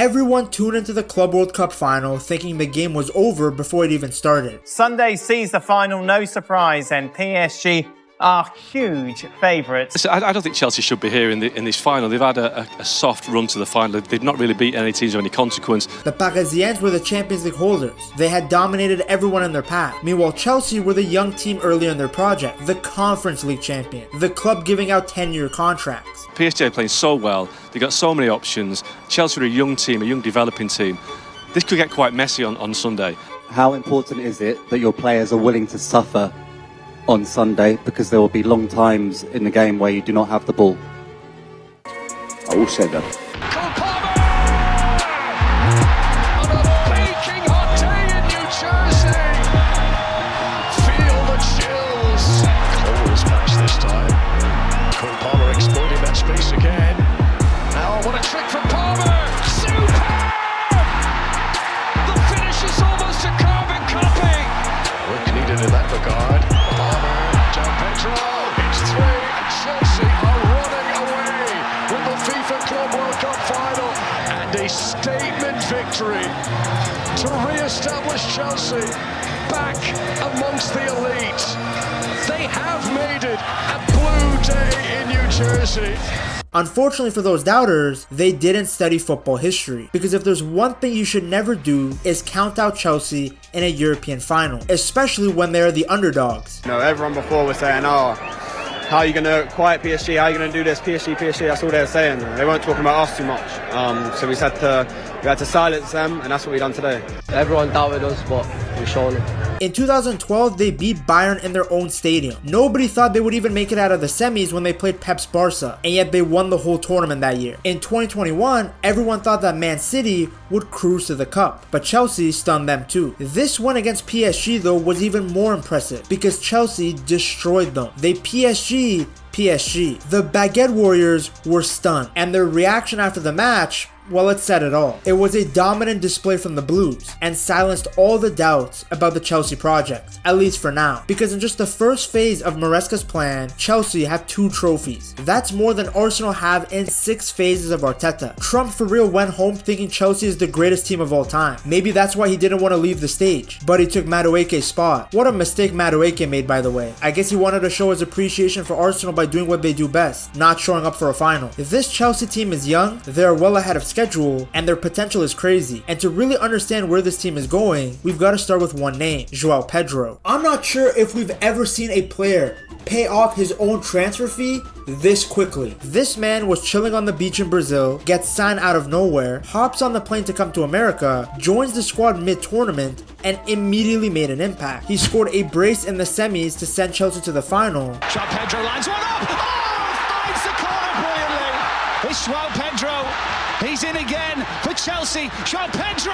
Everyone tuned into the Club World Cup final thinking the game was over before it even started. Sunday sees the final, no surprise, and PSG are huge favourites. I don't think Chelsea should be here in this final. They've had a soft run to the final. They've not really beaten any teams of any consequence. The Parisiens were the Champions League holders. They had dominated everyone in their path. Meanwhile, Chelsea were the young team earlier in their project, the Conference League champion, the club giving out 10-year contracts. PSG are playing so well. They've got so many options. Chelsea are a young team, a young developing team. This could get quite messy on Sunday. How important is it that your players are willing to suffer on Sunday, because there will be long times in the game where you do not have the ball? I will say that. Another baking hot day in New Jersey. Feel the chills. Cole's match this time. Cole Palmer exploiting that space again. Now what a trick from Palmer. Superb! The finish is almost a carbon copy. Work needed in that regard. Pedro, it's 3, and Chelsea are running away with the FIFA Club World Cup final and a statement victory to re-establish Chelsea back amongst the elite. They have made it a blue day in New Jersey. Unfortunately for those doubters, they didn't study football history, because if there's one thing you should never do is count out Chelsea in a European final, especially when they're the underdogs. You know, everyone before was saying, oh, how are you going to quiet PSG, how are you going to do this, PSG, that's all they were saying. They weren't talking about us too much, so we had to silence them, and that's what we done today. Everyone doubted us, but we showed it. In 2012, they beat Bayern in their own stadium. Nobody thought they would even make it out of the semis when they played Pep's Barca, and yet they won the whole tournament that year. In 2021, everyone thought that Man City would cruise to the cup, but Chelsea stunned them too. This win against PSG though was even more impressive, because Chelsea destroyed them. They PSG. The Baguette Warriors were stunned, and their reaction after the match, well, it said it all. It was a dominant display from the Blues and silenced all the doubts about the Chelsea project, at least for now. Because in just the first phase of Maresca's plan, Chelsea have 2 trophies. That's more than Arsenal have in 6 phases of Arteta. Trump for real went home thinking Chelsea is the greatest team of all time. Maybe that's why he didn't want to leave the stage, but he took Madueke's spot. What a mistake Madueke made, by the way. I guess he wanted to show his appreciation for Arsenal by doing what they do best, not showing up for a final. If this Chelsea team is young, they're well ahead of schedule, and their potential is crazy. And to really understand where this team is going, we've got to start with one name, João Pedro. I'm not sure if we've ever seen a player pay off his own transfer fee this quickly. This man was chilling on the beach in Brazil, gets signed out of nowhere, hops on the plane to come to America, joins the squad mid-tournament, and immediately made an impact. He scored a brace in the semis to send Chelsea to the final. João Pedro lines one up. Oh, finds the corner brilliantly. It's João Pedro. He's in again for Chelsea. João Pedro!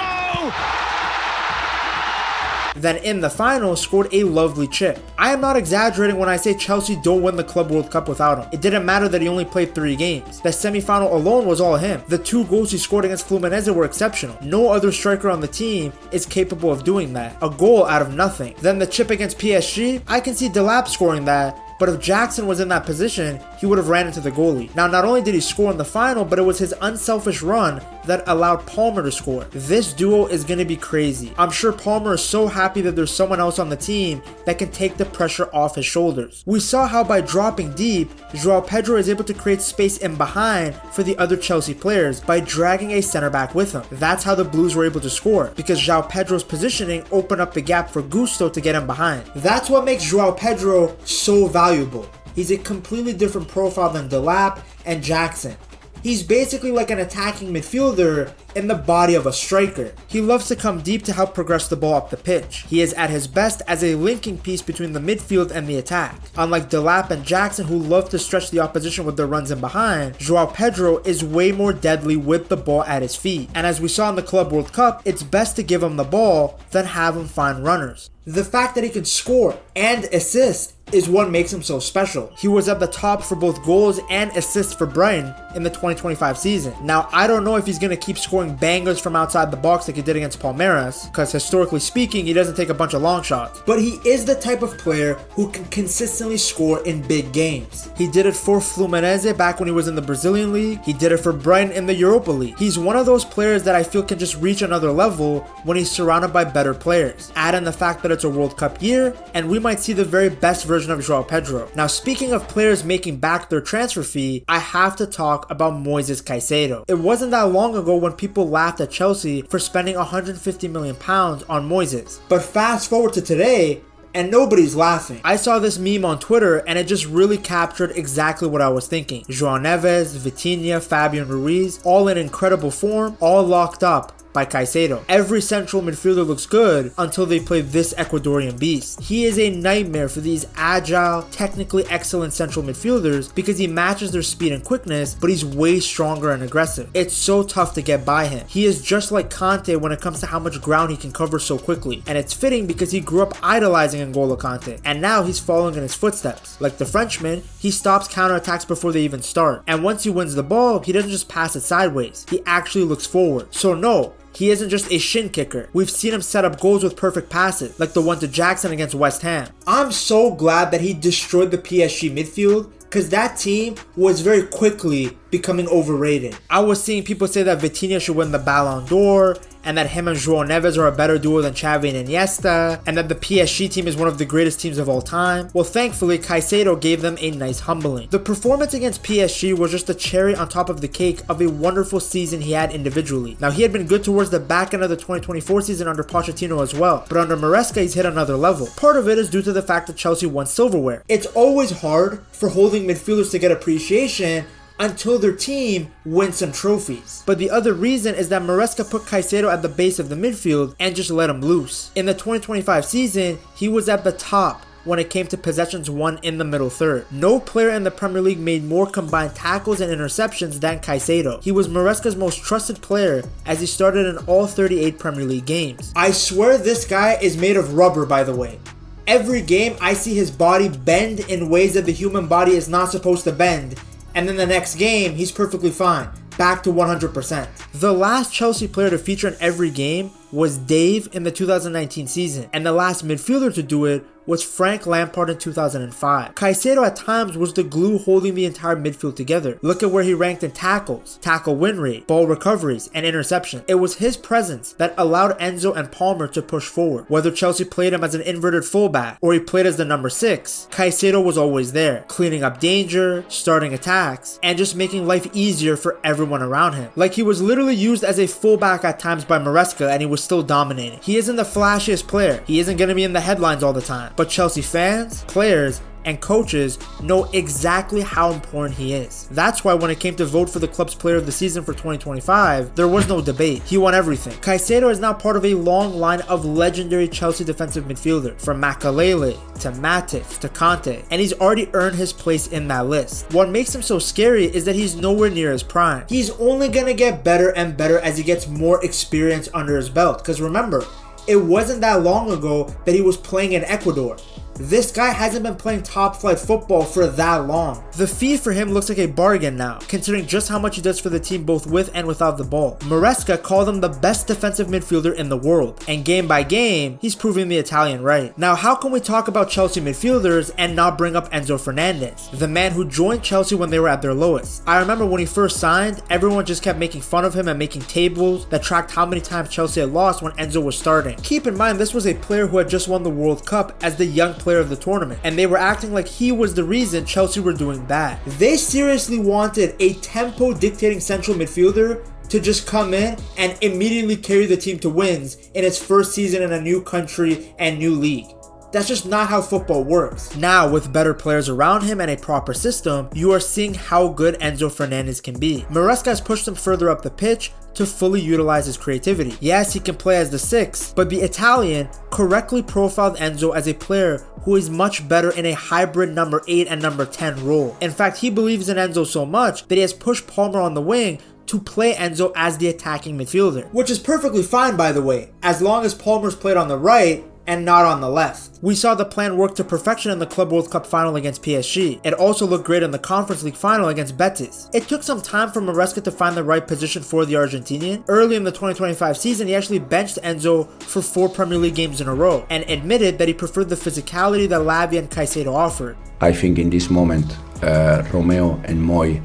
Then in the final, scored a lovely chip. I am not exaggerating when I say Chelsea don't win the Club World Cup without him. It didn't matter that he only played 3 games. The semi-final alone was all him. The 2 goals he scored against Fluminense were exceptional. No other striker on the team is capable of doing that. A goal out of nothing. Then the chip against PSG, I can see Delap scoring that, but if Jackson was in that position, he would have ran into the goalie. Now, not only did he score in the final, but it was his unselfish run that allowed Palmer to score. This duo is going to be crazy. I'm sure Palmer is so happy that there's someone else on the team that can take the pressure off his shoulders. We saw how by dropping deep, João Pedro is able to create space in behind for the other Chelsea players by dragging a center back with him. That's how the Blues were able to score, because João Pedro's positioning opened up the gap for Gusto to get him behind. That's what makes João Pedro so valuable. He's a completely different profile than Delap and Jackson. He's basically like an attacking midfielder in the body of a striker. He loves to come deep to help progress the ball up the pitch. He is at his best as a linking piece between the midfield and the attack. Unlike Delap and Jackson, who love to stretch the opposition with their runs in behind, João Pedro is way more deadly with the ball at his feet. And as we saw in the Club World Cup, it's best to give him the ball than have him find runners. The fact that he can score and assist is what makes him so special. He was at the top for both goals and assists for Brighton in the 2025 season. Now, I don't know if he's going to keep scoring bangers from outside the box like he did against Palmeiras, because historically speaking, he doesn't take a bunch of long shots. But he is the type of player who can consistently score in big games. He did it for Fluminense back when he was in the Brazilian league. He did it for Brighton in the Europa League. He's one of those players that I feel can just reach another level when he's surrounded by better players. Add in the fact that it's a World Cup year, and we might see the very best version of Joao Pedro. Now, speaking of players making back their transfer fee, I have to talk about Moises Caicedo. It wasn't that long ago when people laughed at Chelsea for spending £150 million on Moises. But fast forward to today, and nobody's laughing. I saw this meme on Twitter and it just really captured exactly what I was thinking. João Neves, Vitinha, Fabian Ruiz, all in incredible form, all locked up by Kaisedo. Every central midfielder looks good until they play this Ecuadorian beast. He is a nightmare for these agile, technically excellent central midfielders because he matches their speed and quickness, but he's way stronger and aggressive. It's so tough to get by him. He is just like Kante when it comes to how much ground he can cover so quickly, and it's fitting because he grew up idolizing N'Golo Kante, and now he's following in his footsteps. Like the Frenchman, he stops counterattacks before they even start, and once he wins the ball, he doesn't just pass it sideways, he actually looks forward. So no, he isn't just a shin kicker. We've seen him set up goals with perfect passes, like the one to Jackson against West Ham. I'm so glad that he destroyed the PSG midfield, because that team was very quickly becoming overrated. I was seeing people say that Vitinha should win the Ballon d'Or, and that him and João Neves are a better duo than Xavi and Iniesta, and that the PSG team is one of the greatest teams of all time. Well, thankfully, Kaisedo gave them a nice humbling. The performance against PSG was just the cherry on top of the cake of a wonderful season he had individually. Now, he had been good towards the back end of the 2024 season under Pochettino as well, but under Maresca, he's hit another level. Part of it is due to the fact that Chelsea won silverware. It's always hard for holding midfielders to get appreciation until their team wins some trophies. But the other reason is that Maresca put Kaisedo at the base of the midfield and just let him loose. In the 2025 season, he was at the top when it came to possessions won in the middle third. No player in the Premier League made more combined tackles and interceptions than Kaisedo. He was Maresca's most trusted player as he started in all 38 Premier League games. I swear this guy is made of rubber, by the way. Every game I see his body bend in ways that the human body is not supposed to bend, and then the next game, he's perfectly fine, back to 100%. The last Chelsea player to feature in every game was Dave in the 2019 season, and the last midfielder to do it was Frank Lampard in 2005. Kaisedo at times was the glue holding the entire midfield together. Look at where he ranked in tackles, tackle win rate, ball recoveries, and interception. It was his presence that allowed Enzo and Palmer to push forward. Whether Chelsea played him as an inverted fullback or he played as the number 6, Kaisedo was always there, cleaning up danger, starting attacks, and just making life easier for everyone around him. Like he was literally used as a fullback at times by Maresca and he was still dominating. He isn't the flashiest player. He isn't going to be in the headlines all the time. But Chelsea fans, players, and coaches know exactly how important he is. That's why when it came to vote for the club's player of the season for 2025, there was no debate. He won everything. Kaisedo is now part of a long line of legendary Chelsea defensive midfielders, from Makalele to Matic to Kante, and he's already earned his place in that list. What makes him so scary is that he's nowhere near his prime. He's only gonna get better and better as he gets more experience under his belt, because remember, it wasn't that long ago that he was playing in Ecuador. This guy hasn't been playing top flight football for that long. The fee for him looks like a bargain now, considering just how much he does for the team both with and without the ball. Maresca called him the best defensive midfielder in the world, and game by game, he's proving the Italian right. Now, how can we talk about Chelsea midfielders and not bring up Enzo Fernandez, the man who joined Chelsea when they were at their lowest? I remember when he first signed, everyone just kept making fun of him and making tables that tracked how many times Chelsea had lost when Enzo was starting. Keep in mind, this was a player who had just won the World Cup as the young player of the tournament, and they were acting like he was the reason Chelsea were doing bad. They seriously wanted a tempo dictating central midfielder to just come in and immediately carry the team to wins in its first season in a new country and new league. That's just not how football works. Now, with better players around him and a proper system, you are seeing how good Enzo Fernandez can be. Maresca has pushed him further up the pitch to fully utilize his creativity. Yes, he can play as the 6, but the Italian correctly profiled Enzo as a player who is much better in a hybrid number 8 and number 10 role. In fact, he believes in Enzo so much that he has pushed Palmer on the wing to play Enzo as the attacking midfielder, which is perfectly fine, by the way, as long as Palmer's played on the right and not on the left. We saw the plan work to perfection in the Club World Cup final against PSG. It also looked great in the Conference League final against Betis. It took some time for Maresca to find the right position for the Argentinian. Early in the 2025 season, he actually benched Enzo for 4 Premier League games in a row and admitted that he preferred the physicality that Lavia and Kaisedo offered. I think in this moment, Romeo and Moy,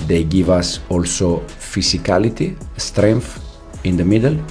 they give us also physicality, strength in the middle.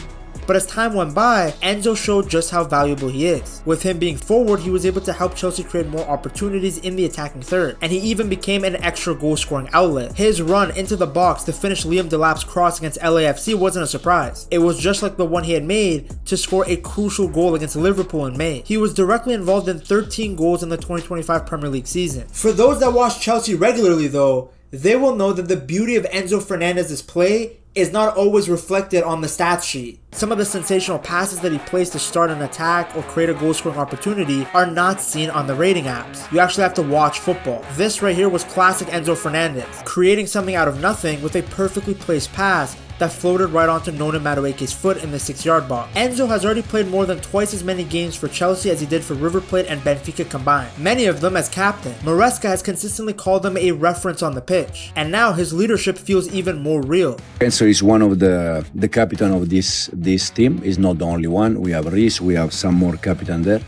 But as time went by, Enzo showed just how valuable he is. With him being forward, he was able to help Chelsea create more opportunities in the attacking third, and he even became an extra goal-scoring outlet. His run into the box to finish Liam Delap's cross against LAFC wasn't a surprise. It was just like the one he had made to score a crucial goal against Liverpool in May. He was directly involved in 13 goals in the 2025 Premier League season. For those that watch Chelsea regularly though, they will know that the beauty of Enzo Fernandez's play is not always reflected on the stats sheet. Some of the sensational passes that he plays to start an attack or create a goal-scoring opportunity are not seen on the rating apps. You actually have to watch football. This right here was classic Enzo Fernandez, creating something out of nothing with a perfectly placed pass that floated right onto Nona Madueke's foot in the 6-yard box. Enzo has already played more than twice as many games for Chelsea as he did for River Plate and Benfica combined, many of them as captain. Maresca has consistently called him a reference on the pitch, and now his leadership feels even more real. Enzo is one of the captain of this team. He's not the only one. We have Reece, we have some more captain there.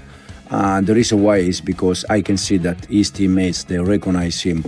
The reason why is because I can see that his teammates, they recognize him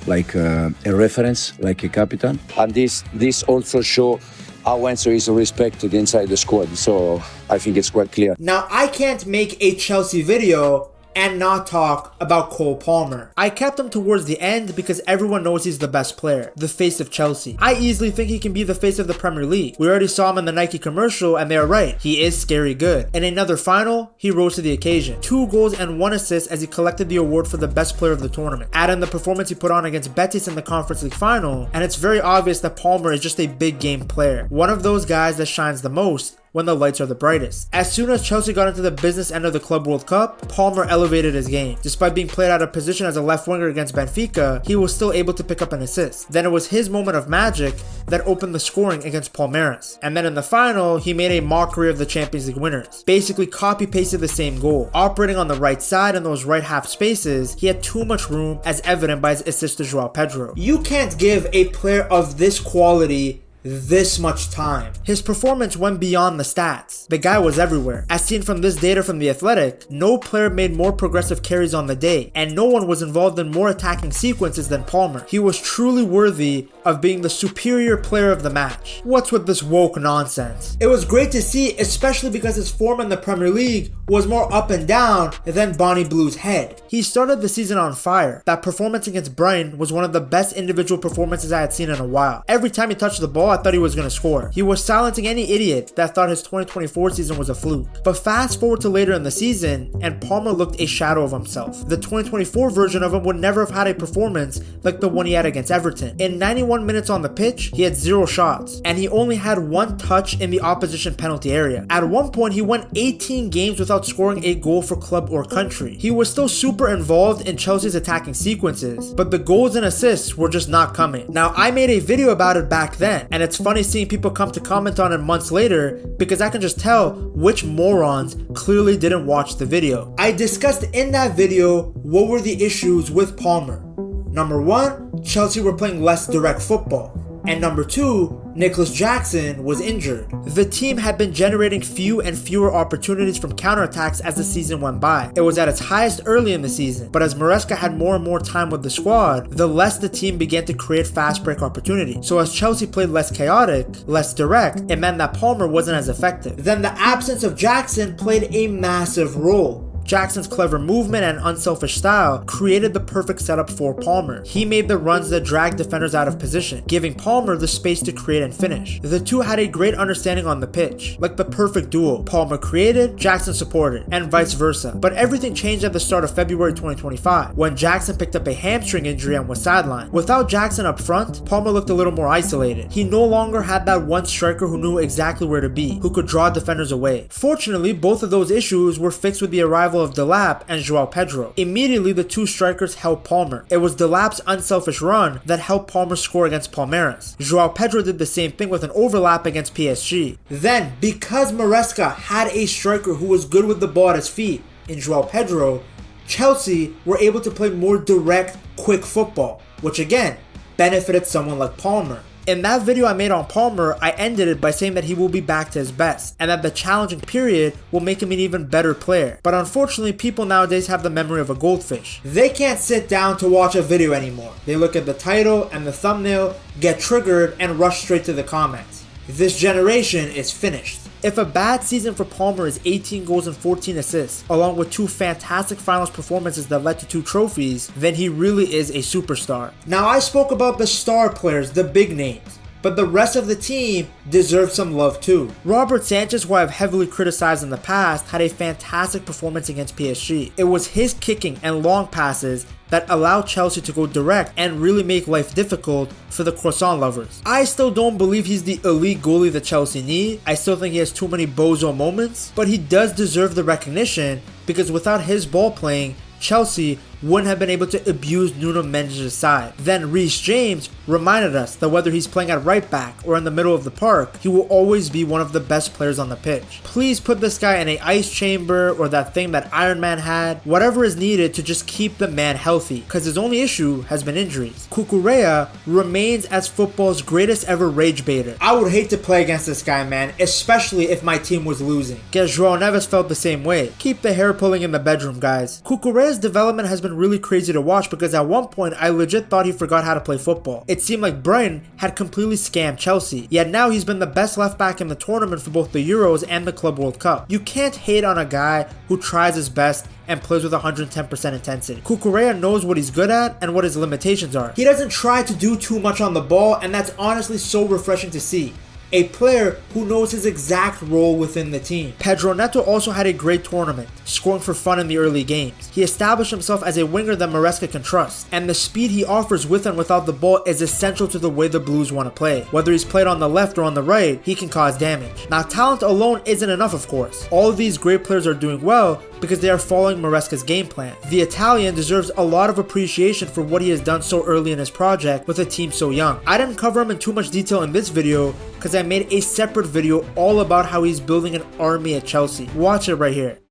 like a reference, like a captain. And this also show how Enzo is respected inside the squad. So I think it's quite clear. Now, I can't make a Chelsea video and not talk about Cole Palmer. I kept him towards the end because everyone knows he's the best player, the face of Chelsea. I easily think he can be the face of the Premier League. We already saw him in the Nike commercial and they are right. He is scary good. In another final, he rose to the occasion. 2 goals and 1 assist as he collected the award for the best player of the tournament. Add in the performance he put on against Betis in the Conference League final, and it's very obvious that Palmer is just a big game player. One of those guys that shines the most when the lights are the brightest. As soon as Chelsea got into the business end of the Club World Cup, Palmer elevated his game. Despite being played out of position as a left winger against Benfica, he was still able to pick up an assist. Then it was his moment of magic that opened the scoring against Palmeiras. And then in the final, he made a mockery of the Champions League winners. Basically copy-pasted the same goal. Operating on the right side in those right half spaces, he had too much room as evident by his assist to Joao Pedro. You can't give a player of this quality this much time. His performance went beyond the stats. The guy was everywhere. As seen from this data from The Athletic, no player made more progressive carries on the day, and no one was involved in more attacking sequences than Palmer. He was truly worthy of being the superior player of the match. What's with this woke nonsense? It was great to see, especially because his form in the Premier League was more up and down than Bonnie Blue's head. He started the season on fire. That performance against Brighton was one of the best individual performances I had seen in a while. Every time he touched the ball, I thought he was going to score. He was silencing any idiot that thought his 2024 season was a fluke. But fast forward to later in the season, and Palmer looked a shadow of himself. The 2024 version of him would never have had a performance like the one he had against Everton. In 91 minutes on the pitch, he had 0 shots, and he only had 1 touch in the opposition penalty area. At one point, he went 18 games without scoring a goal for club or country. He was still super involved in Chelsea's attacking sequences, but the goals and assists were just not coming. Now, I made a video about it back then, and it's funny seeing people come to comment on it months later because I can just tell which morons clearly didn't watch the video. I discussed in that video what were the issues with Palmer. Number 1, Chelsea were playing less direct football. And number 2, Nicholas Jackson was injured. The team had been generating few and fewer opportunities from counterattacks as the season went by. It was at its highest early in the season, but as Maresca had more and more time with the squad, the less the team began to create fast break opportunities. So as Chelsea played less chaotic, less direct, it meant that Palmer wasn't as effective. Then the absence of Jackson played a massive role. Jackson's clever movement and unselfish style created the perfect setup for Palmer. He made the runs that dragged defenders out of position, giving Palmer the space to create and finish. The two had a great understanding on the pitch, like the perfect duo. Palmer created, Jackson supported, and vice versa. But everything changed at the start of February 2025, when Jackson picked up a hamstring injury and was sidelined. Without Jackson up front, Palmer looked a little more isolated. He no longer had that one striker who knew exactly where to be, who could draw defenders away. Fortunately, both of those issues were fixed with the arrival arrival of Delap and Joao Pedro. Immediately, the two strikers helped Palmer. It was Delap's unselfish run that helped Palmer score against Palmeiras. Joao Pedro did the same thing with an overlap against PSG. Then, because Maresca had a striker who was good with the ball at his feet in Joao Pedro, Chelsea were able to play more direct, quick football, which again benefited someone like Palmer. In that video I made on Palmer, I ended it by saying that he will be back to his best, and that the challenging period will make him an even better player. But unfortunately, people nowadays have the memory of a goldfish. They can't sit down to watch a video anymore. They look at the title and the thumbnail, get triggered, and rush straight to the comments. This generation is finished. If a bad season for Palmer is 18 goals and 14 assists, along with 2 fantastic finals performances that led to 2 trophies, then he really is a superstar. Now, I spoke about the star players, the big names, but the rest of the team deserves some love too. Robert Sanchez, who I've heavily criticized in the past, had a fantastic performance against PSG. It was his kicking and long passes that allowed Chelsea to go direct and really make life difficult for the croissant lovers. I still don't believe he's the elite goalie that Chelsea need. I still think he has too many bozo moments, but he does deserve the recognition because without his ball playing, Chelsea wouldn't have been able to abuse Nuno Mendes' side. Then Reece James reminded us that whether he's playing at right back or in the middle of the park, he will always be one of the best players on the pitch. Please put this guy in an ice chamber or that thing that Iron Man had, whatever is needed to just keep the man healthy, because his only issue has been injuries. Cucurella remains as football's greatest ever rage baiter. I would hate to play against this guy, man, especially if my team was losing. Guess Joao Neves felt the same way. Keep the hair pulling in the bedroom, guys. Cucurella's development has been really crazy to watch because at one point I legit thought he forgot how to play football. It seemed like Brighton had completely scammed Chelsea, yet now he's been the best left back in the tournament for both the Euros and the Club World Cup. You can't hate on a guy who tries his best and plays with 110% intensity. Cucurella knows what he's good at and what his limitations are. He doesn't try to do too much on the ball, and that's honestly so refreshing to see. A player who knows his exact role within the team. Pedro Neto also had a great tournament, scoring for fun in the early games. He established himself as a winger that Maresca can trust, and the speed he offers with and without the ball is essential to the way the Blues want to play. Whether he's played on the left or on the right, he can cause damage. Now, talent alone isn't enough, of course. All of these great players are doing well because they are following Maresca's game plan. The Italian deserves a lot of appreciation for what he has done so early in his project with a team so young. I didn't cover him in too much detail in this video because I made a separate video all about how he's building an army at Chelsea. Watch it right here.